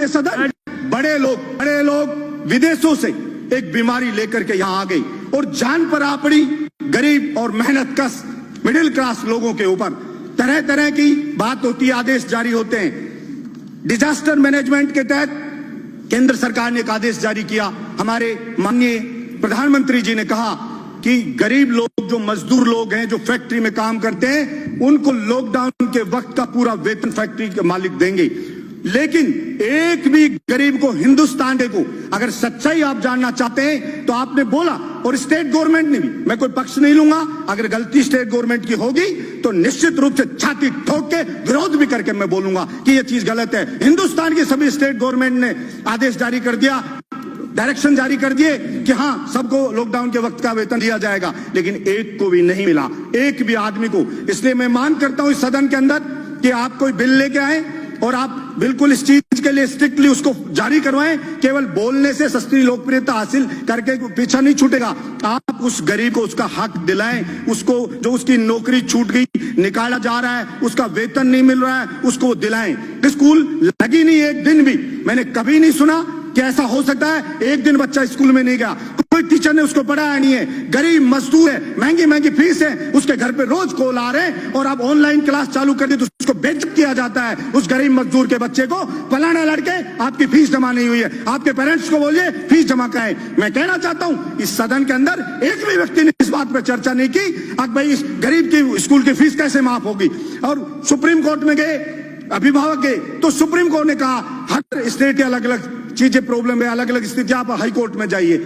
के सदन, बड़े लोग विदेशों से एक बीमारी लेकर के यहाँ आ गई और जान पर आ पड़ी गरीब और मेहनत कश मिडिल क्लास लोगों के ऊपर। तरह तरह की बात होती है, आदेश जारी होते हैं। डिजास्टर मैनेजमेंट के तहत केंद्र सरकार ने एक आदेश जारी किया। हमारे माननीय प्रधानमंत्री जी ने कहा कि गरीब लोग, जो मजदूर लोग हैं, जो फैक्ट्री में काम करते हैं, उनको लॉकडाउन के वक्त का पूरा वेतन फैक्ट्री के मालिक देंगे। लेकिन एक भी गरीब को, हिंदुस्तान को, अगर सच्चाई आप जानना चाहते हैं तो आपने बोला, और स्टेट गवर्नमेंट ने भी, मैं कोई पक्ष नहीं लूंगा, अगर गलती स्टेट गवर्नमेंट की होगी तो निश्चित रूप से छाती ठोक के विरोध भी करके मैं बोलूंगा कि यह चीज गलत है। हिंदुस्तान की सभी स्टेट गवर्नमेंट ने आदेश जारी कर दिया, डायरेक्शन जारी कर दिए कि हां सबको लॉकडाउन के वक्त का वेतन दिया जाएगा, लेकिन एक को भी नहीं मिला, एक भी आदमी को। इसलिए मैं मांग करता हूं इस सदन के अंदर कि आप कोई बिल लेके आए और आप बिल्कुल इस चीज के लिए स्ट्रिक्टली उसको जारी करवाएं। केवल बोलने से सस्ती लोकप्रियता हासिल करके पीछा नहीं छूटेगा। आप उस गरीब को उसका हक दिलाएं, उसको जो उसकी नौकरी छूट गई, निकाला जा रहा है, उसका वेतन नहीं मिल रहा है, उसको दिलाएं। स्कूल लगी नहीं एक दिन भी, मैंने कभी नहीं सुना कि ऐसा हो सकता है एक दिन बच्चा स्कूल में नहीं गया, कोई टीचर ने उसको पढ़ाया नहीं है। गरीब मजदूर है, महंगी महंगी फीस है, उसके घर पे रोज कॉल आ रहे हैं और आप ऑनलाइन क्लास चालू कर दी तो उसको बेइज्जत किया जाता है। उस गरीब मजदूर के बच्चे को, फलाना लड़के आपकी फीस जमा नहीं हुई है, आपके पेरेंट्स को बोलिए फीस जमा कराएं। मैं कहना चाहता हूं इस सदन के अंदर एक भी व्यक्ति ने इस बात पर चर्चा नहीं की अब भाई इस गरीब की स्कूल की फीस कैसे माफ होगी। और सुप्रीम कोर्ट में गए, अभिभावक गए, तो सुप्रीम कोर्ट ने कहा हर स्टेट के अलग अलग चीजें प्रॉब्लम है, अलग अलग स्थिति, आप हाई कोर्ट में जाइए,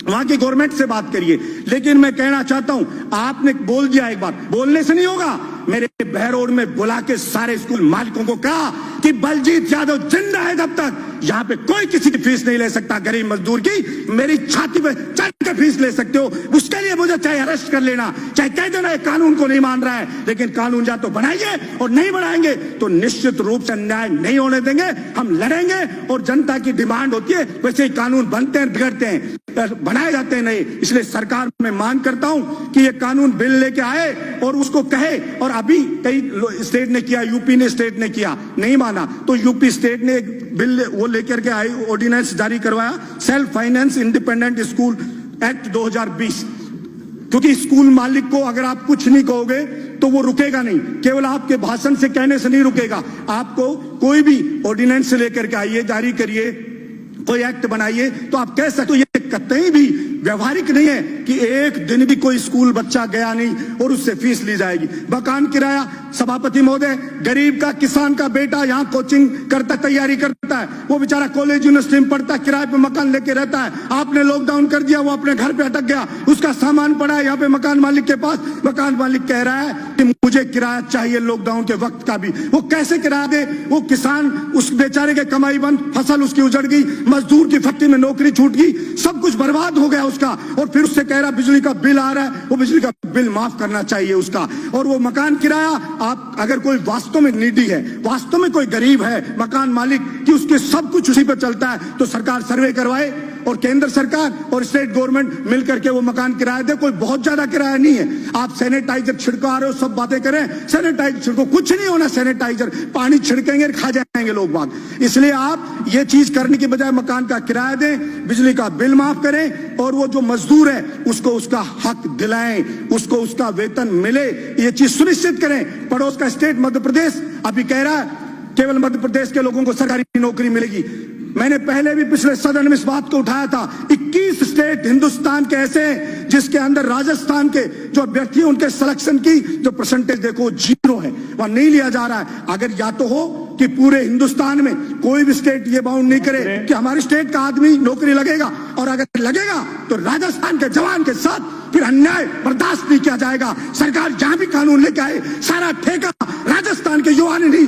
वहां की गवर्नमेंट से बात करिए। लेकिन मैं कहना चाहता हूं, आपने बोल दिया, एक बार बोलने से नहीं होगा। मेरे बहरोड में बुला के सारे स्कूल मालिकों को कहा कि बलजीत यादव जिंदा है जब तक यहां पे कोई किसी की फीस नहीं ले सकता गरीब मजदूर की। मेरी छाती पे चढ़ के फीस ले सकते हो, उसके लिए मुझे चाहे अरेस्ट कर लेना, चाहे कह देना कानून को नहीं मान रहा है, लेकिन कानून या तो बनाइए और नहीं बनाएंगे तो निश्चित रूप से अन्याय नहीं होने देंगे। हम लड़ेंगे और जनता की डिमांड होती है वैसे ही कानून बनते हैं, बिगड़ते हैं, बनाए जाते हैं नहीं। इसलिए सरकार में मांग करता हूं कि ये कानून बिल लेके आए और उसको कहे। और अभी कई स्टेट ने किया, यूपी ने स्टेट ने किया, नहीं माना तो यूपी स्टेट ने एक बिल वो लेकर के आई, ऑर्डिनेंस जारी करवाया, self finance independent school act 2020। क्योंकि स्कूल मालिक को अगर आप कुछ नहीं कहोगे तो वो रुकेगा नहीं, केवल आपके भाषण से कहने से नहीं रुकेगा। आपको कोई भी ऑर्डिनेंस लेकर के आइए, जारी करिए, कोई एक्ट बनाइए तो आप कह सकते हो। ये कतई भी व्यवहारिक नहीं है कि एक दिन भी कोई स्कूल बच्चा गया नहीं और उससे फीस ली जाएगी। मकान किराया, सभापति महोदय, गरीब का, किसान का बेटा यहाँ कोचिंग करता, तैयारी करता है, वो बेचारा कॉलेज यूनिवर्सिटी में पढ़ता है, किराए पे मकान लेके रहता है। आपने लॉकडाउन कर दिया, वो अपने घर पे अटक गया, उसका सामान पड़ा है यहाँ पे मकान मालिक के पास। मकान मालिक कह रहा है कि मुझे किराया चाहिए लॉकडाउन के वक्त का भी। वो कैसे किराया दे? वो किसान, उस बेचारे के कमाई बंद, फसल उसकी उजड़ गई, मजदूर की फैक्ट्री में नौकरी छूट गई, सब कुछ बर्बाद हो गया उसका। और फिर उससे कह रहा बिजली का बिल आ रहा है, वो बिजली का बिल माफ करना चाहिए उसका। और वो मकान किराया, आप अगर कोई वास्तव में नीडी है, वास्तव में कोई गरीब है, मकान मालिक कि उसके सब कुछ उसी पर चलता है, तो सरकार सर्वे करवाए और केंद्र सरकार और स्टेट गवर्नमेंट मिलकर के वो मकान किराया दे। कोई बहुत ज्यादा किराया नहीं है। आप सैनिटाइजर छिड़का रहे हो, सब बातें करें, सैनिटाइजर छिड़को, कुछ नहीं होना सैनिटाइजर, पानी छिड़केंगे खा जाएंगे लोग बाग। इसलिए आप ये चीज करने के बजाय मकान का किराया दें, बिजली का बिल माफ करें और वो जो मजदूर है उसको उसका हक दिलाएं, उसको उसका वेतन मिले, ये चीज सुनिश्चित करें। पड़ोस का स्टेट मध्य प्रदेश अभी कह रहा है केवल मध्य प्रदेश के लोगों को सरकारी नौकरी मिलेगी। मैंने पहले भी पिछले सदन में इस बात को उठाया था। 21 स्टेट हिंदुस्तान के ऐसे हैं जिसके अंदर राजस्थान के जो अभ्यर्थी उनके सिलेक्शन की जो परसेंटेज देखो 0 है, वहां नहीं लिया जा रहा है। अगर या तो हो कि पूरे हिंदुस्तान में कोई भी स्टेट ये बाउंड नहीं करे कि हमारी स्टेट का आदमी नौकरी लगेगा, और अगर लगेगा तो राजस्थान के जवान के साथ फिर अन्याय बर्दाश्त नहीं किया जाएगा। सरकार जहां भी कानून लेके आए, सारा ठेका राजस्थान के युवा ने नहीं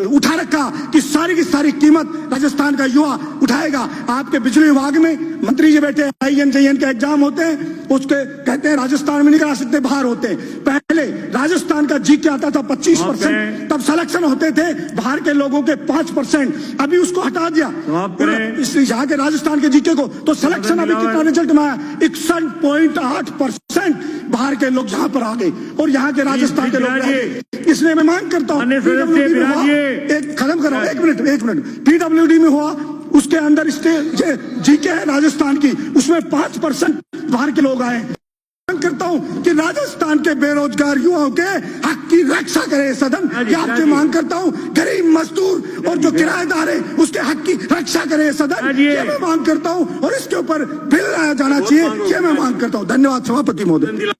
उठा रखा कि सारी की सारी कीमत राजस्थान का युवा उठाएगा। आपके बिजली विभाग में मंत्री जी बैठे, INJN के एग्जाम होते हैं, उसके कहते हैं राजस्थान में नहीं करा सकते, बाहर होते हैं। पहले राजस्थान का जीके आता था 25%, तब सिलेक्शन होते थे बाहर के लोगों के 5%, अभी उसको हटा दिया यहाँ के राजस्थान के जीके को, तो सिलेक्शन अभी कितना रिजल्ट में आया 61.8%। बाहर के लोग यहाँ पर आ गए और यहाँ के राजस्थान के लोग रह गए। इसलिए मैं मांग करता हूँ एक खत्म करो, एक मिनट पीडब्ल्यूडी में हुआ, उसके अंदर जीके है राजस्थान की, उसमें 5% बाहर के लोग आए। मांग करता हूँ कि राजस्थान के बेरोजगार युवाओं के हक की रक्षा करे सदन। ये आपसे मांग करता हूँ, गरीब मजदूर और जो किराएदार है उसके हक की रक्षा करे सदन। ये मैं मांग करता हूँ और इसके ऊपर बिल लाया जाना चाहिए, ये मैं मांग करता हूँ। धन्यवाद सभापति महोदय।